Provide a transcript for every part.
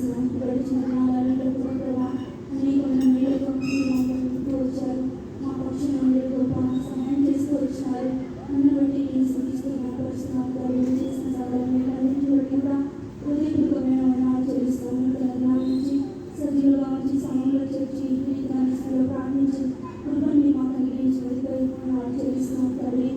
గడిచిన దినాలలో కూడా ప్రభా అనేకమైన మేలుతో వచ్చారు. మా పక్షులను మీరు గొప్ప సహాయం చేస్తూ వచ్చినారు. నన్ను బట్టి నేను స్థితిస్తూ కనపరుస్తున్నాను. చేసిన సకల మేలన్నింటి బట్టి కూడా హృదయపూర్వకమైన వందనాలు చెల్లిస్తూ దినాల నుంచి సజీవులుగా ఉంచి సమయంలో చేర్చి నీతిలో ప్రార్థించి కృపని మాకు అనుగ్రహించి వందనాలు చెల్లిస్తున్నాం తండ్రి.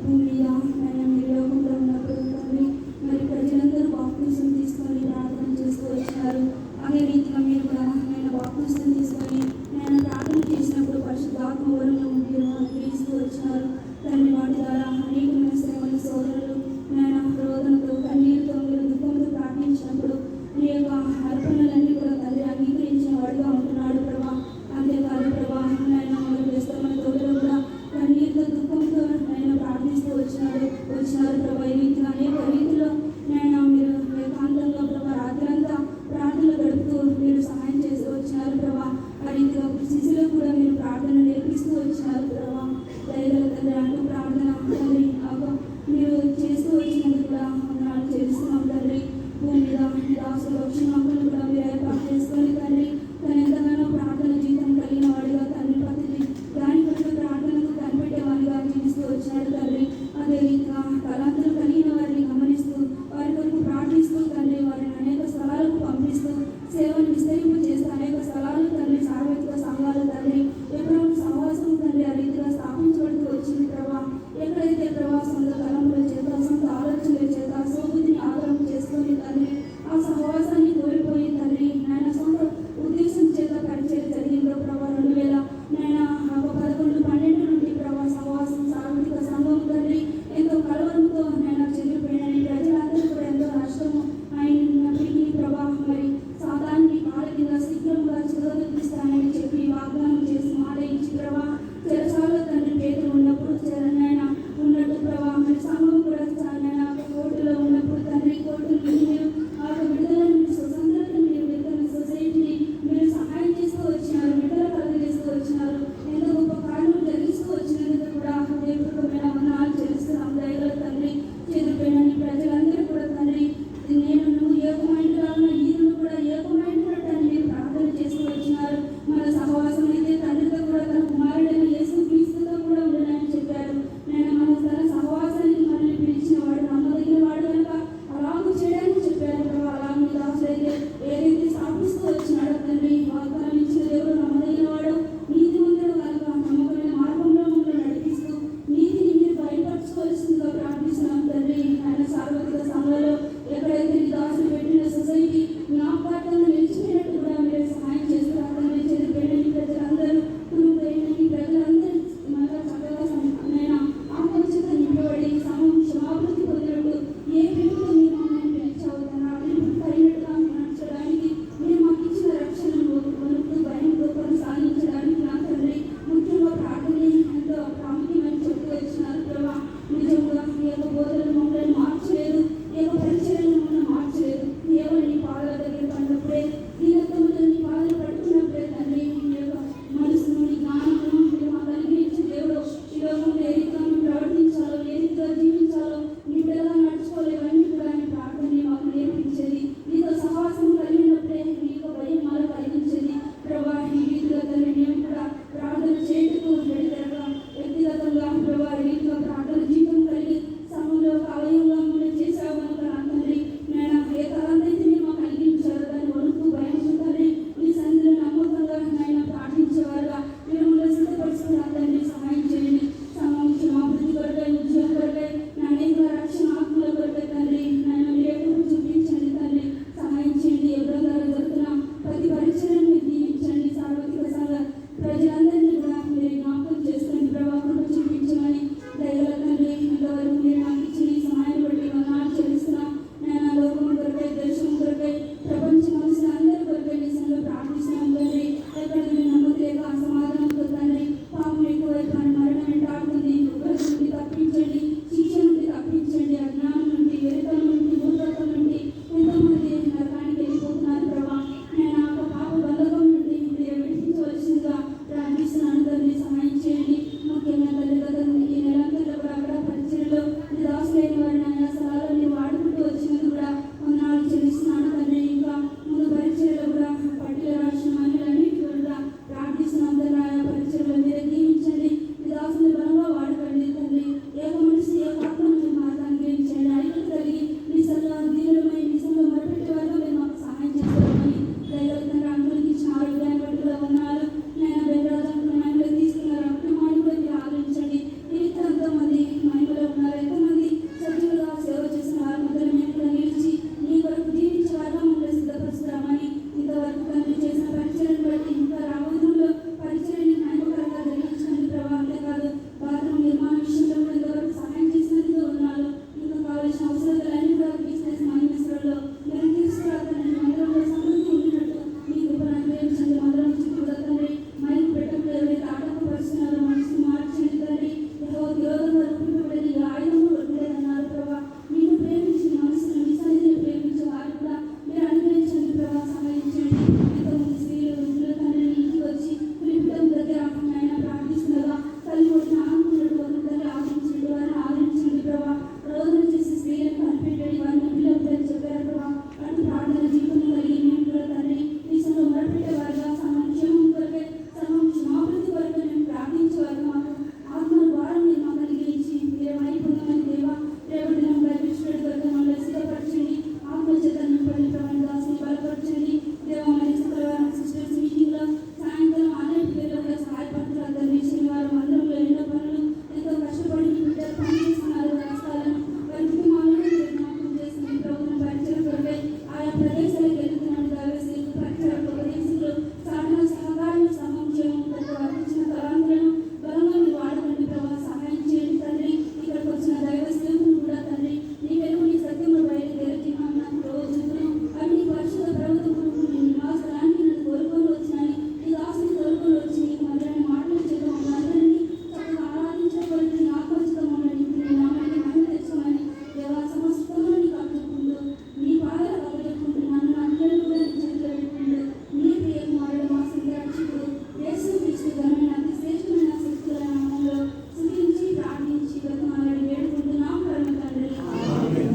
భూమి మీద ఆయన మీరు లోకంలో ఉన్నప్పుడు తండ్రి మరి ప్రజలందరూ బాప్తిసం తీసుకొని ప్రార్థన చేస్తూ వచ్చినారు. అదే రీతిగా మీరు కూడా నేను బాప్తిసం తీసుకొని నేను ప్రార్థన చేసినప్పుడు పరిశుద్ధాత్మ వరంలో మీరు అనుగ్రహిస్తూ వచ్చినారు తండ్రి. వాటి ద్వారా అనేకమైన శ్రమలు సోదరులు నేను రోదనతో కన్నీరుతో మీరు దుఃఖంతో ప్రార్థించినప్పుడు నీ యొక్క అర్పణలన్నీ కూడా తండ్రి అంగీకరించిన వాడుగా ఉంటున్నాడు ప్రభా. అంతేకాదు ప్రభా నేను మొదలు వేస్తామని తోటలో కూడా కన్నీరుతో దుఃఖంతో నేను ప్రార్థిస్తూ వచ్చినారు ప్రభా. ఈ రీతిగా అనేక రీతిలో నేను మీరు ఏకాంతంగా ప్రభా రాత్రంతా ప్రార్థనలు గడుపుతూ మీరు సహాయం చేస్తూ వచ్చినారు ప్రభా. ఆ రీతిగా శిశులో కూడా మీరు ప్రార్థన నేర్పిస్తూ వచ్చినారు ప్రభా. దయగల తండ్రి అంటూ ప్రార్థన తండ్రి మీరు చేస్తూ వచ్చినందుకు కూడా వందనాలు చేస్తున్నాం తండ్రి. భూమి మీద దాసులు వచ్చిన మమ్మల్ని కూడా మీరు ఏర్పాటు చేసుకొని తండ్రి తను ఎంతగానో ప్రార్థన జీవితం కలిగిన వాడిగా తండ్రి ప్రతిదీ దాని కొరకు ప్రార్థనకు కనిపెట్టేవాడిగా జీవిస్తూ వచ్చినాడు తండ్రి. అదే రీతిగా తలాంతులు కలిగిన వారిని గమనిస్తూ వారి కొరకు ప్రార్థిస్తూ తండ్రి వారిని అనేక స్థలాలకు పంపిస్తూ సేవను విస్తరింపు చేస్తూ అనేక స్థలాలు తండ్రి సార్వత్రిక సంఘాలు తండ్రి ఎప్పుడో సహవాసం తండ్రి ఆ రీతిగా స్థాపించబడుతూ వచ్చింది ప్రభా. ఎక్కడైతే ప్రభా సొంత తలంపుల చేత సొంత ఆలోచనల చేత సోబుద్ధిని ఆధారం చేసుకొని తండ్రి ఆ సహవాసాన్ని కోల్పోయి తండ్రి నాయన సొంత ఉద్దేశం చేత పరిచయం జరిగిందో ప్రభా 2000 నాయన 11-12 నుండి ప్రభా సహవాసం సార్వత్రిక సంఘం తండ్రి ఎంతో కలవరంతో నాయన చెదిరిపోయినని ప్రజలందరూ కూడా ఎంతో నష్టము అయినప్పటికీ ప్రభా మరి సాధారణ కాల కింద శీఘ్రంగా చిరదిస్తానని చెప్పి వాగ్దానం చేసి మాట ఇచ్చి ప్రభా చెరసాలలో తండ్రి పేదలు ఉన్నప్పుడు నాయన ఉన్నట్టు ప్రభా మరి సంఘం కూడా నాయన కోర్టులో ఉన్నప్పుడు తండ్రి కోర్టులు మీరు ఆ విడుదల స్వతంత్రతను మీరు విడుదల సొసైటీని మీరు సహాయం చేస్తూ వచ్చినారు. విడుదల కలుగజేస్తూ వచ్చినారు. ఎంతో గొప్ప కార్యలు జరిగిస్తూ వచ్చినందుకు కూడా హృదయపూర్వకమైన వందనాలు చెల్లిస్తున్నాం. దయగల తండ్రి చెదిరిపోయిన ప్రజలందరూ కూడా తండ్రి నేను నువ్వు ఏకమైనలాగా ఈయనను కూడా ఏకమైనట్టు మీరు ప్రార్థన చేస్తూ వచ్చినారు. మన సహవాసం అయితే తండ్రితో కూడా తన కుమారుడైన యేసు క్రీస్తుతో కూడా ఉండనని చెప్పారు. నేను మన తన సహవాసానికి మనల్ని పిలిచిన వాడు నమ్మదగిన వాడు కనుక అలాగూ చేయడానికి చెప్పారు ప్రభావ. అలాగే దాసులైతే ఏదైతే స్థాపిస్తూ వచ్చినాడో తండ్రి వాగ్దానం ఇచ్చిన దేవుడు నమ్మదగిన వాడు నీతిమంతుడు కనుక నమ్మకమైన మార్గంలో మమ్మల్ని నడిపిస్తూ నీతిని మీరు బయటపరచుకోవాల్సిందిగా ప్రార్థిస్తున్నాం తండ్రి. ఆయన సార్వత్రిక సంఘంలో ఎక్కడైతే నీ దాసులు పెట్టిన సొసైటీ జ్ఞాపకార్థంగా నిలిచిపోయినట్టు కూడా మీరు సహాయం చేస్తున్నారు తండ్రి. చెదిరిపోయిన ప్రజలందరూ కురుపోయిన ప్రజలందరూ మళ్ళా చక్కగా నేను ఆత్మచేత నింపబడి క్షమాభివృద్ధి పొందినట్టు ఏ పిలుపుతో మీరు మమ్మల్ని పిలిచావు తన పిలుపు కలిగినట్టుగా నడచడానికి మీరు మాకు ఇచ్చిన రక్షణను వణుకుతూ భయంతో కొనసాగించడానికి నా తండ్రి ముఖ్యంగా ప్రార్థన ఎంతో ప్రాముఖ్యమని చెప్తూ వచ్చినారు ప్రభా. నిజంగా ఈ యొక్క బోధనలు